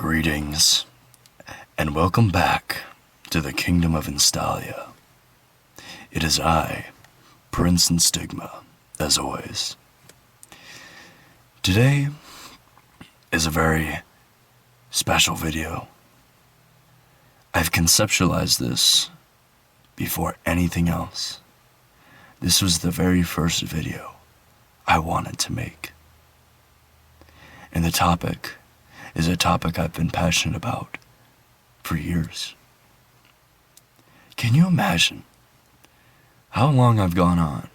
Greetings, and welcome back to the Kingdom of Instalia. It is I, Prince and Stigma, as always. Today is a very special video. I've conceptualized this before anything else. This was the very first video I wanted to make. And the topic is a topic I've been passionate about for years. Can you imagine how long I've gone on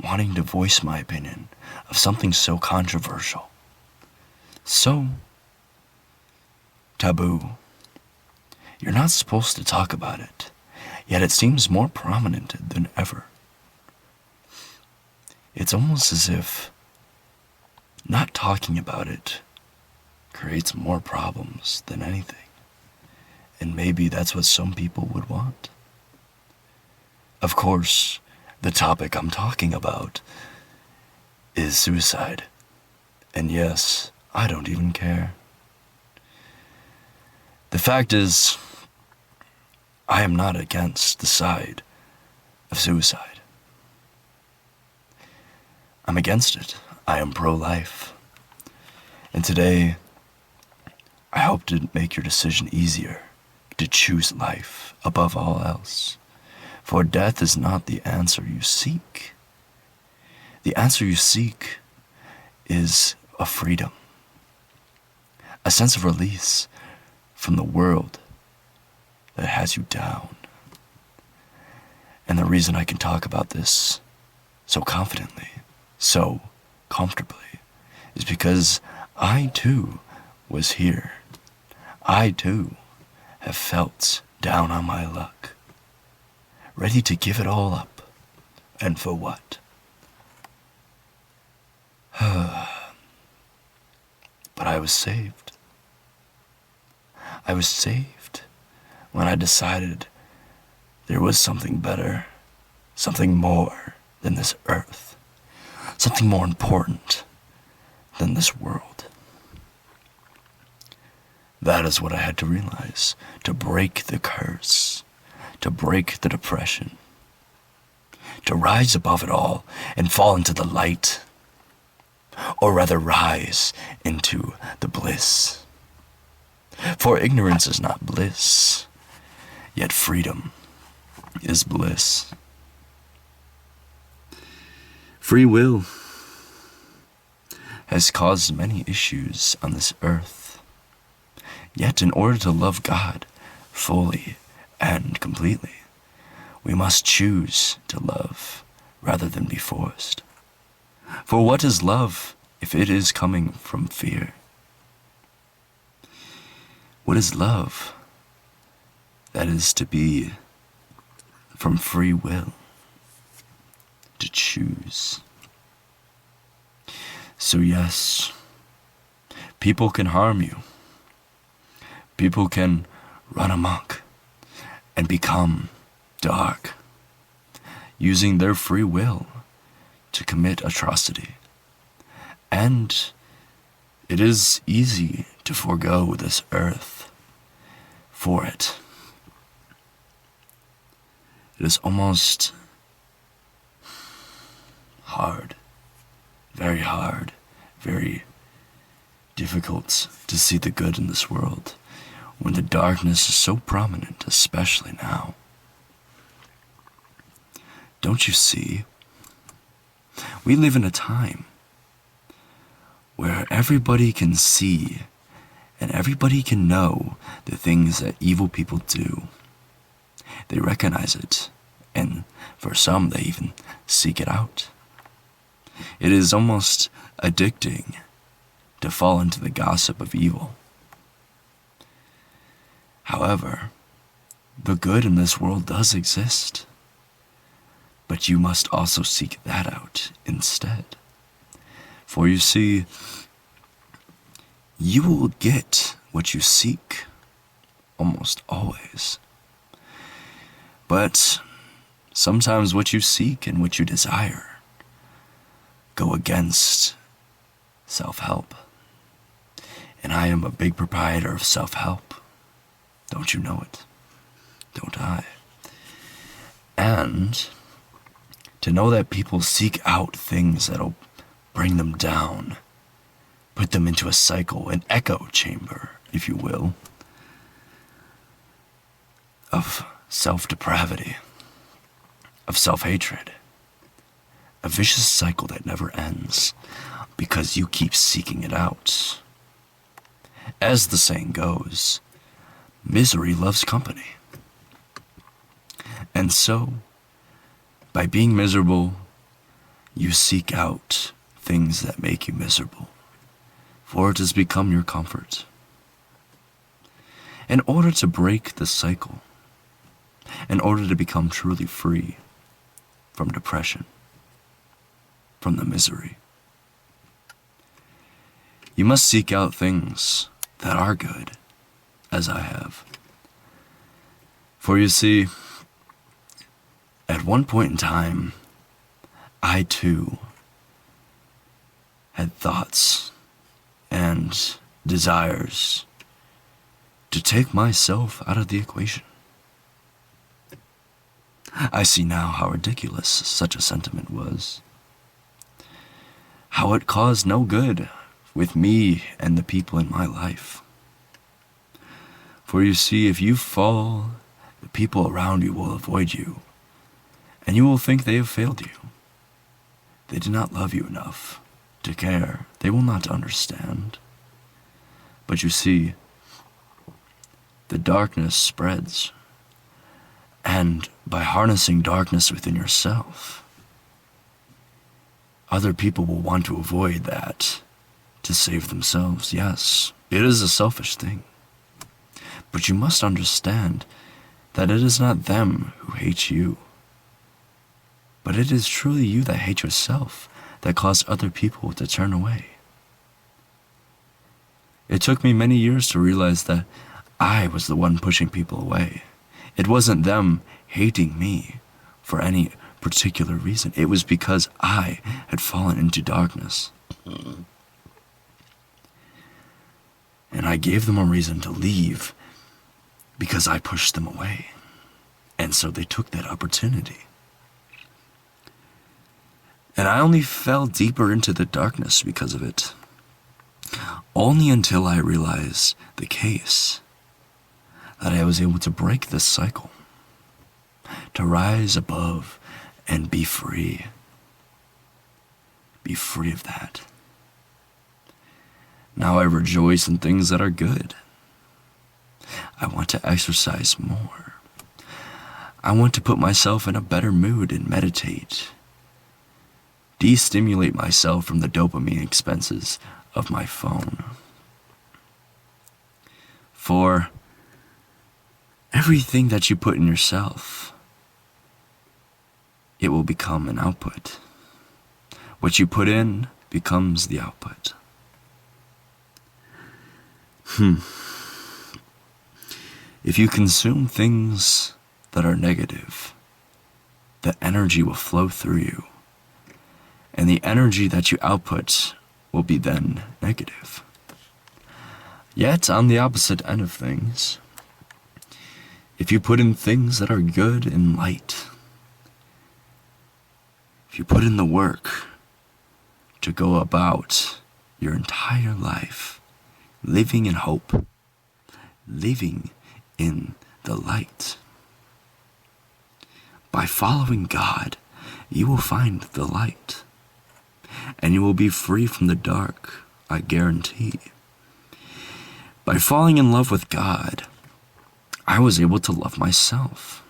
wanting to voice my opinion of something so controversial, so taboo? You're not supposed to talk about it, yet it seems more prominent than ever. It's almost as if not talking about it creates more problems than anything. And maybe that's what some people would want. Of course, the topic I'm talking about is suicide. And yes, I don't even care. The fact is, I am not against the side of suicide. I'm against it. I am pro-life. And today, I hope to make your decision easier, to choose life above all else. For death is not the answer you seek. The answer you seek is a freedom, a sense of release from the world that has you down. And the reason I can talk about this so confidently, so comfortably, is because I too was here. I too have felt down on my luck, ready to give it all up. And for what? But I was saved. I was saved when I decided there was something better, something more than this earth, something more important than this world. That is what I had to realize, to break the curse, to break the depression, to rise above it all and fall into the light, or rather rise into the bliss. For ignorance is not bliss, yet freedom is bliss. Free will has caused many issues on this earth. Yet in order to love God fully and completely, we must choose to love rather than be forced. For what is love if it is coming from fear? What is love that is to be from free will, to choose? So yes, people can harm you. People can run amok and become dark, using their free will to commit atrocity. And it is easy to forego this earth for it. It is almost hard, very difficult to see the good in this world when the darkness is so prominent, especially now. Don't you see? We live in a time where everybody can see and everybody can know the things that evil people do. They recognize it, and for some, they even seek it out. It is almost addicting to fall into the gossip of evil. However, the good in this world does exist, but you must also seek that out instead. For you see, you will get what you seek, almost always. But sometimes what you seek and what you desire go against self-help. And I am a big proprietor of self-help. Don't you know it? Don't I? And to know that people seek out things that'll bring them down, put them into a cycle, an echo chamber, if you will, of self-depravity, of self-hatred, a vicious cycle that never ends because you keep seeking it out. As the saying goes, misery loves company. And so, by being miserable, you seek out things that make you miserable, for it has become your comfort. In order to break the cycle, in order to become truly free from depression, from the misery, you must seek out things that are good, as I have. For you see, at one point in time, I too had thoughts and desires to take myself out of the equation. I see now how ridiculous such a sentiment was, how it caused no good with me and the people in my life. For you see, if you fall, the people around you will avoid you, and you will think they have failed you. They do not love you enough to care. They will not understand. But you see, the darkness spreads, and by harnessing darkness within yourself, other people will want to avoid that to save themselves. Yes, it is a selfish thing. But you must understand that it is not them who hate you, but it is truly you that hate yourself that cause other people to turn away. It took me many years to realize that I was the one pushing people away. It wasn't them hating me for any particular reason. It was because I had fallen into darkness. And I gave them a reason to leave because I pushed them away. And so they took that opportunity. And I only fell deeper into the darkness because of it. Only until I realized the case that I was able to break this cycle, to rise above and be free. Be free of that. Now I rejoice in things that are good. I want to exercise more. I want to put myself in a better mood and meditate. De-stimulate myself from the dopamine expenses of my phone. For everything that you put in yourself, it will become an output. What you put in becomes the output. If you consume things that are negative, the energy will flow through you, and the energy that you output will be then negative. Yet, on the opposite end of things, if you put in things that are good and light, if you put in the work to go about your entire life, living in hope, living in the light, by following God, you will find the light, and you will be free from the dark, I guarantee. By falling in love with God, I was able to love myself.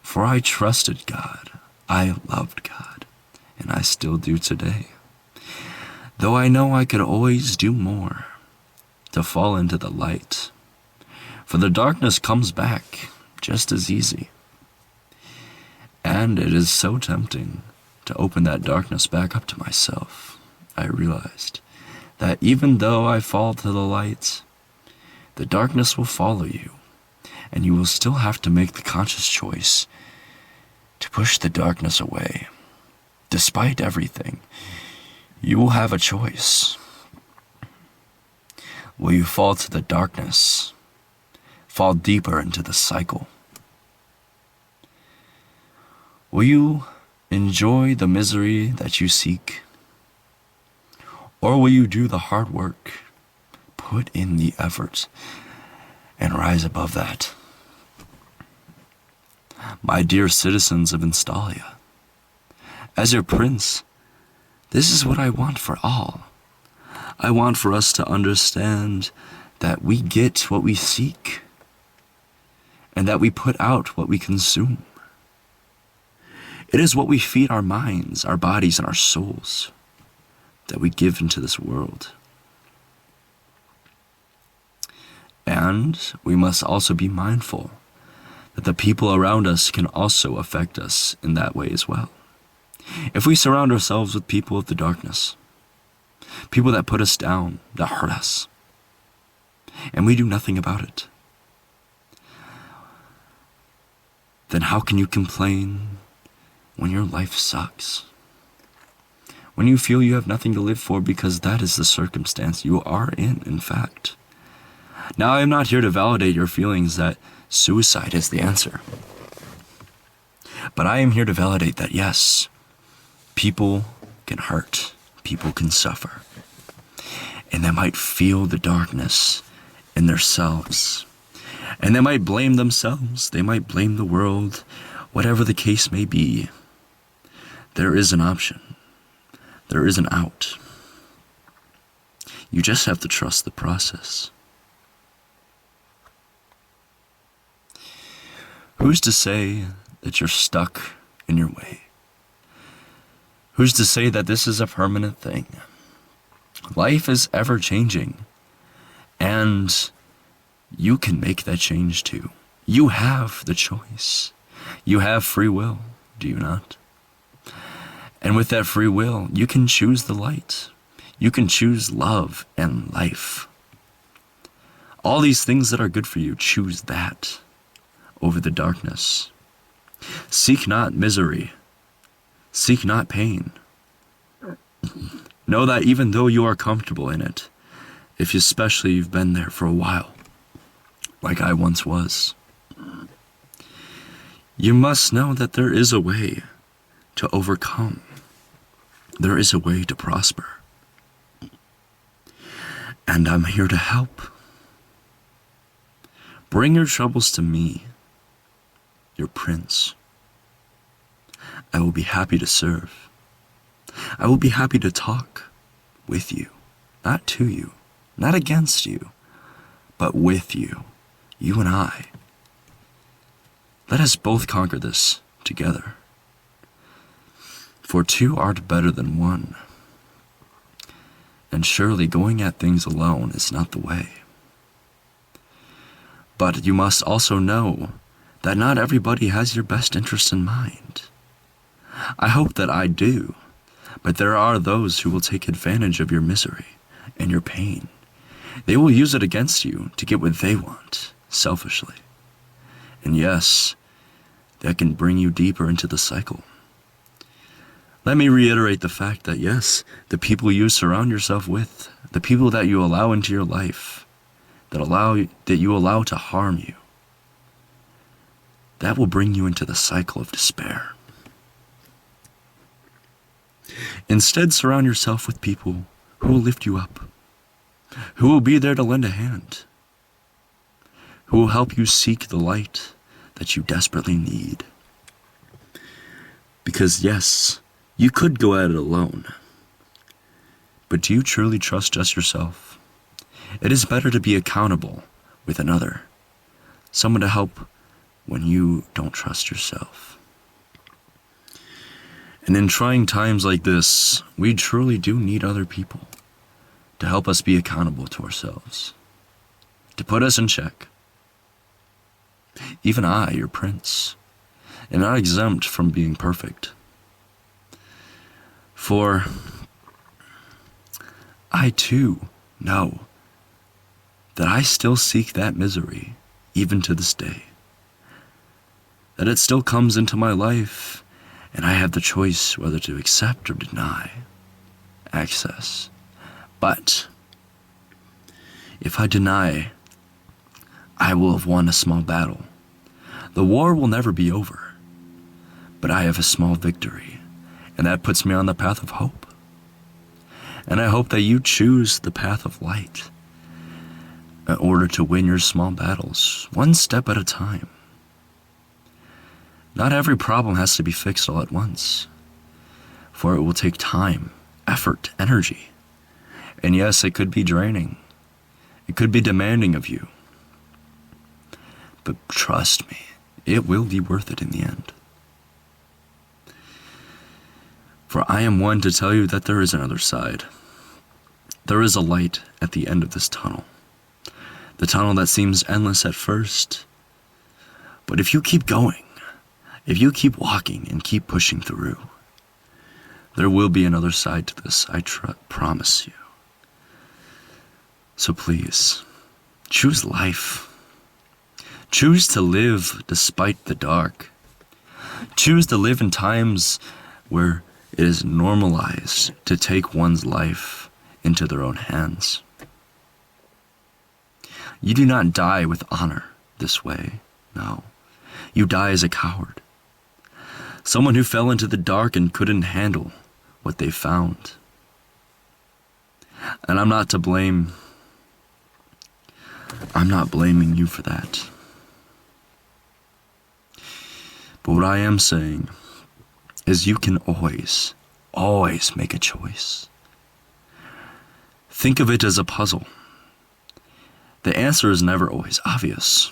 For I trusted God, I loved God, and I still do today. Though I know I could always do more to fall into the light, for the darkness comes back just as easy. And it is so tempting to open that darkness back up to myself. I realized that even though I fall to the light, the darkness will follow you, and you will still have to make the conscious choice to push the darkness away. Despite everything, you will have a choice. Will you fall to the darkness, fall deeper into the cycle? Will you enjoy the misery that you seek? Or will you do the hard work, put in the effort, and rise above that? My dear citizens of Instalia, as your prince, this is what I want for all. I want for us to understand that we get what we seek, and that we put out what we consume. It is what we feed our minds, our bodies, and our souls that we give into this world. And we must also be mindful that the people around us can also affect us in that way as well. If we surround ourselves with people of the darkness, people that put us down, that hurt us, and we do nothing about it, then how can you complain when your life sucks? When you feel you have nothing to live for, because that is the circumstance you are in fact. Now, I am not here to validate your feelings that suicide is the answer. But I am here to validate that yes, people can hurt, people can suffer, and they might feel the darkness in themselves. And they might blame themselves, they might blame the world, whatever the case may be. There is an option. There is an out. You just have to trust the process. Who's to say that you're stuck in your way? Who's to say that this is a permanent thing? Life is ever changing, and you can make that change too. You have the choice. You have free will, do you not? And with that free will, you can choose the light. You can choose love and life. All these things that are good for you, choose that over the darkness. Seek not misery. Seek not pain. Know that even though you are comfortable in it, if especially you've been there for a while, like I once was, you must know that there is a way to overcome. There is a way to prosper. And I'm here to help. Bring your troubles to me, your prince. I will be happy to serve. I will be happy to talk with you, not to you, not against you, but with you, you and I. Let us both conquer this together. For two art better than one, and surely going at things alone is not the way. But you must also know that not everybody has your best interest in mind. I hope that I do, but there are those who will take advantage of your misery and your pain. They will use it against you to get what they want, selfishly. And yes, that can bring you deeper into the cycle. Let me reiterate the fact that yes, the people you surround yourself with, the people that you allow into your life, that you allow to harm you, that will bring you into the cycle of despair. Instead, surround yourself with people who will lift you up, who will be there to lend a hand, who will help you seek the light that you desperately need. Because yes, you could go at it alone, but do you truly trust just yourself? It is better to be accountable with another, someone to help when you don't trust yourself. And in trying times like this, we truly do need other people to help us be accountable to ourselves, to put us in check. Even I, your prince, am not exempt from being perfect. For I too know that I still seek that misery even to this day. That it still comes into my life, and I have the choice whether to accept or deny access. But If I deny, I will have won a small battle. The war will never be over, but I have a small victory, and that puts me on the path of hope. And I hope that you choose the path of light in order to win your small battles, one step at a time. Not every problem has to be fixed all at once, for it will take time, effort, energy. And yes, it could be draining. It could be demanding of you. But trust me, it will be worth it in the end. For I am one to tell you that there is another side. There is a light at the end of this tunnel. The tunnel that seems endless at first. But if you keep going, if you keep walking and keep pushing through, there will be another side to this, I promise you. So please, choose life. Choose to live despite the dark. Choose to live in times where it is normalized to take one's life into their own hands. You do not die with honor this way, no. You die as a coward. Someone who fell into the dark and couldn't handle what they found. And I'm not to blame. I'm not blaming you for that. But what I am saying is you can always make a choice. Think of it as a puzzle. The answer is never always obvious,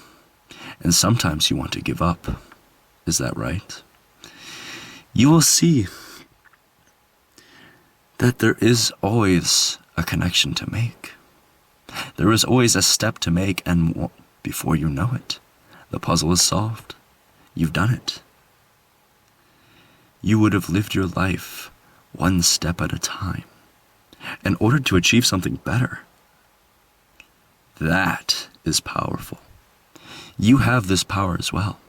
and sometimes you want to give up. Is that right? You will see that there is always a connection to make. There is always a step to make, and before you know it, the puzzle is solved. You've done it. You would have lived your life one step at a time in order to achieve something better. That is powerful. You have this power as well.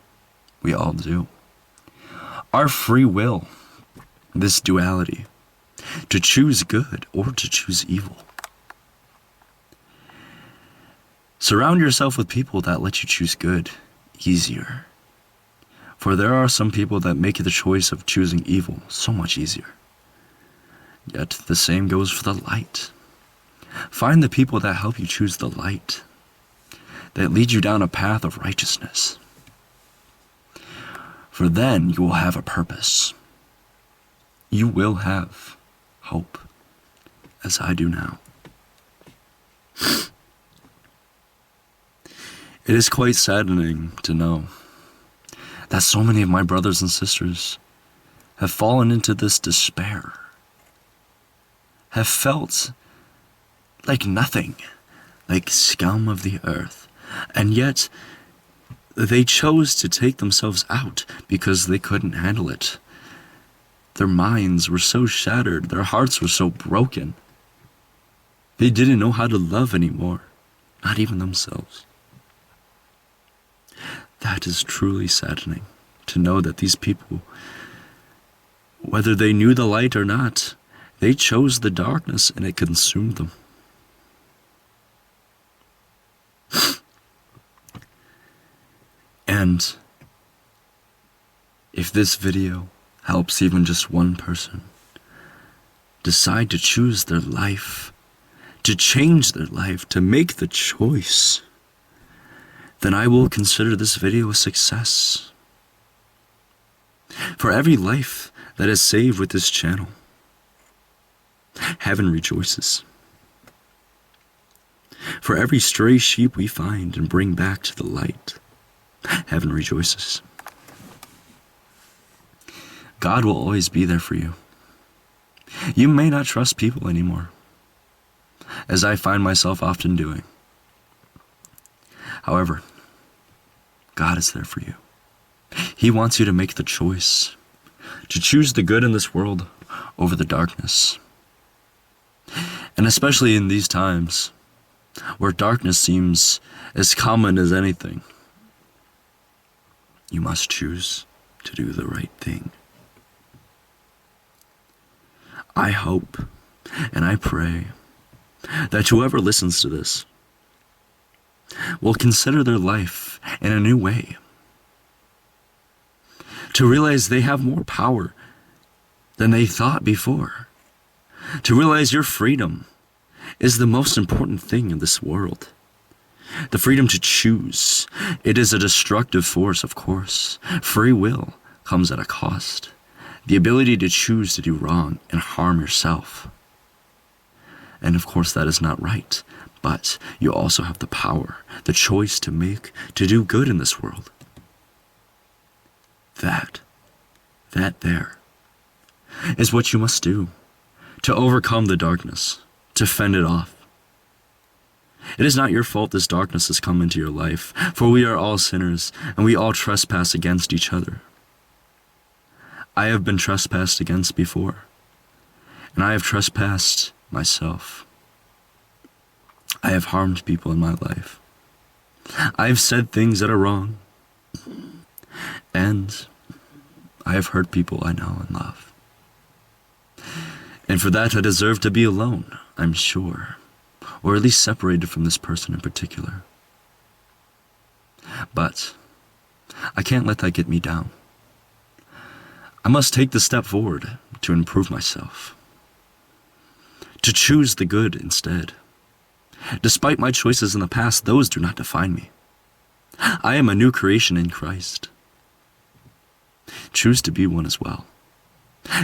We all do. Our free will, this duality, to choose good or to choose evil. Surround yourself with people that let you choose good easier. For there are some people that make the choice of choosing evil so much easier. Yet the same goes for the light. Find the people that help you choose the light, that lead you down a path of righteousness. For then you will have a purpose. You will have hope, as I do now. It is quite saddening to know that so many of my brothers and sisters have fallen into this despair, have felt like nothing, like scum of the earth, and yet they chose to take themselves out because they couldn't handle it. Their minds were so shattered, their hearts were so broken. They didn't know how to love anymore, not even themselves. That is truly saddening, to know that these people, whether they knew the light or not, they chose the darkness and it consumed them. And if this video helps even just one person decide to choose their life, to change their life, to make the choice, then I will consider this video a success. For every life that is saved with this channel, heaven rejoices. For every stray sheep we find and bring back to the light, heaven rejoices. God will always be there for you. You may not trust people anymore, as I find myself often doing. However, God is there for you. He wants you to make the choice, to choose the good in this world over the darkness. And especially in these times, where darkness seems as common as anything, you must choose to do the right thing. I hope and I pray that whoever listens to this will consider their life in a new way. To realize they have more power than they thought before. To realize your freedom is the most important thing in this world. The freedom to choose. It is a destructive force, of course. Free will comes at a cost. The ability to choose to do wrong and harm yourself. And of course that is not right. But you also have the power, the choice to make, to do good in this world. That there is what you must do to overcome the darkness, to fend it off. It is not your fault this darkness has come into your life, for we are all sinners, and we all trespass against each other. I have been trespassed against before, and I have trespassed myself. I have harmed people in my life. I have said things that are wrong, and I have hurt people I know and love. And for that I deserve to be alone, I'm sure. Or at least separated from this person in particular. But I can't let that get me down. I must take the step forward to improve myself. To choose the good instead. Despite my choices in the past, those do not define me. I am a new creation in Christ. Choose to be one as well,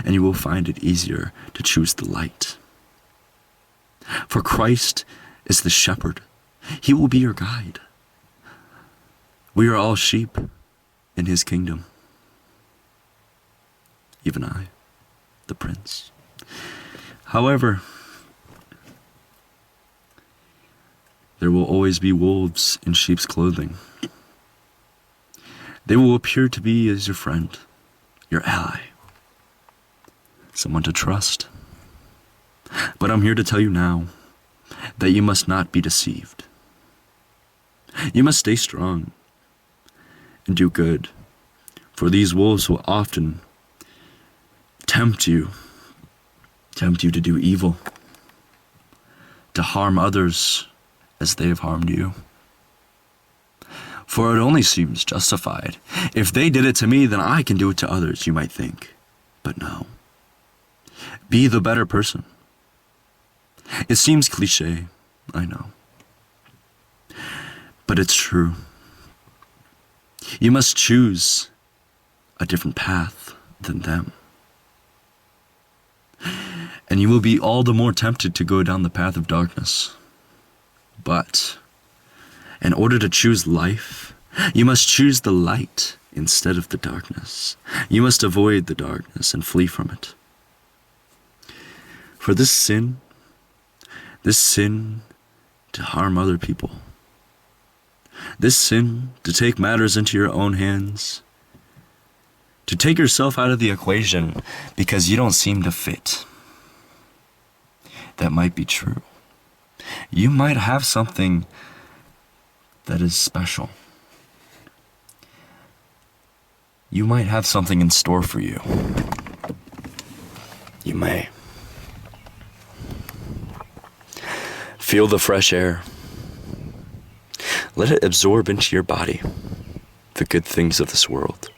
and you will find it easier to choose the light. For Christ is the shepherd. He will be your guide. We are all sheep in his kingdom. Even I, the prince. However, there will always be wolves in sheep's clothing. They will appear to be as your friend, your ally, someone to trust. But I'm here to tell you now that you must not be deceived. You must stay strong and do good, for these wolves will often tempt you to do evil, to harm others as they have harmed you. For it only seems justified. If they did it to me, then I can do it to others, you might think. But no. Be the better person. It seems cliche, I know. But it's true. You must choose a different path than them. And you will be all the more tempted to go down the path of darkness. But in order to choose life, you must choose the light instead of the darkness. You must avoid the darkness and flee from it. For this sin to harm other people, this sin to take matters into your own hands, to take yourself out of the equation because you don't seem to fit. That might be true. You might have something that is special. You might have something in store for you. You may. Feel the fresh air. Let it absorb into your body the good things of this world.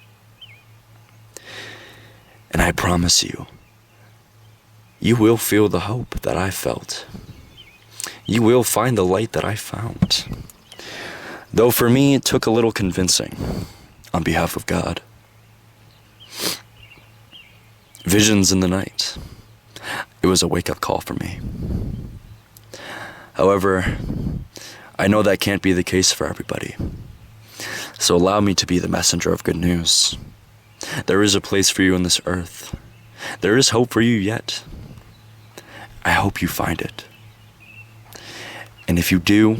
And I promise you, you will feel the hope that I felt. You will find the light that I found. Though for me, it took a little convincing on behalf of God. Visions in the night. It was a wake-up call for me. However, I know that can't be the case for everybody. So allow me to be the messenger of good news. There is a place for you on this earth. There is hope for you yet. I hope you find it. And if you do,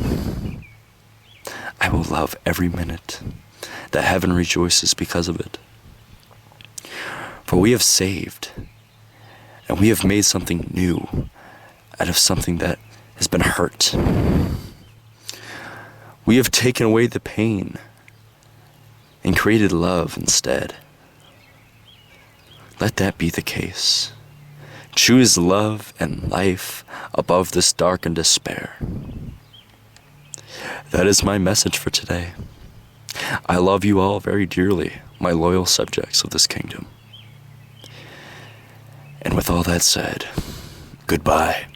I will love every minute that heaven rejoices because of it. For we have saved, and we have made something new out of something that has been hurt. We have taken away the pain and created love instead. Let that be the case. Choose love and life above this dark and despair. That is my message for today. I love you all very dearly, my loyal subjects of this kingdom. And with all that said, goodbye.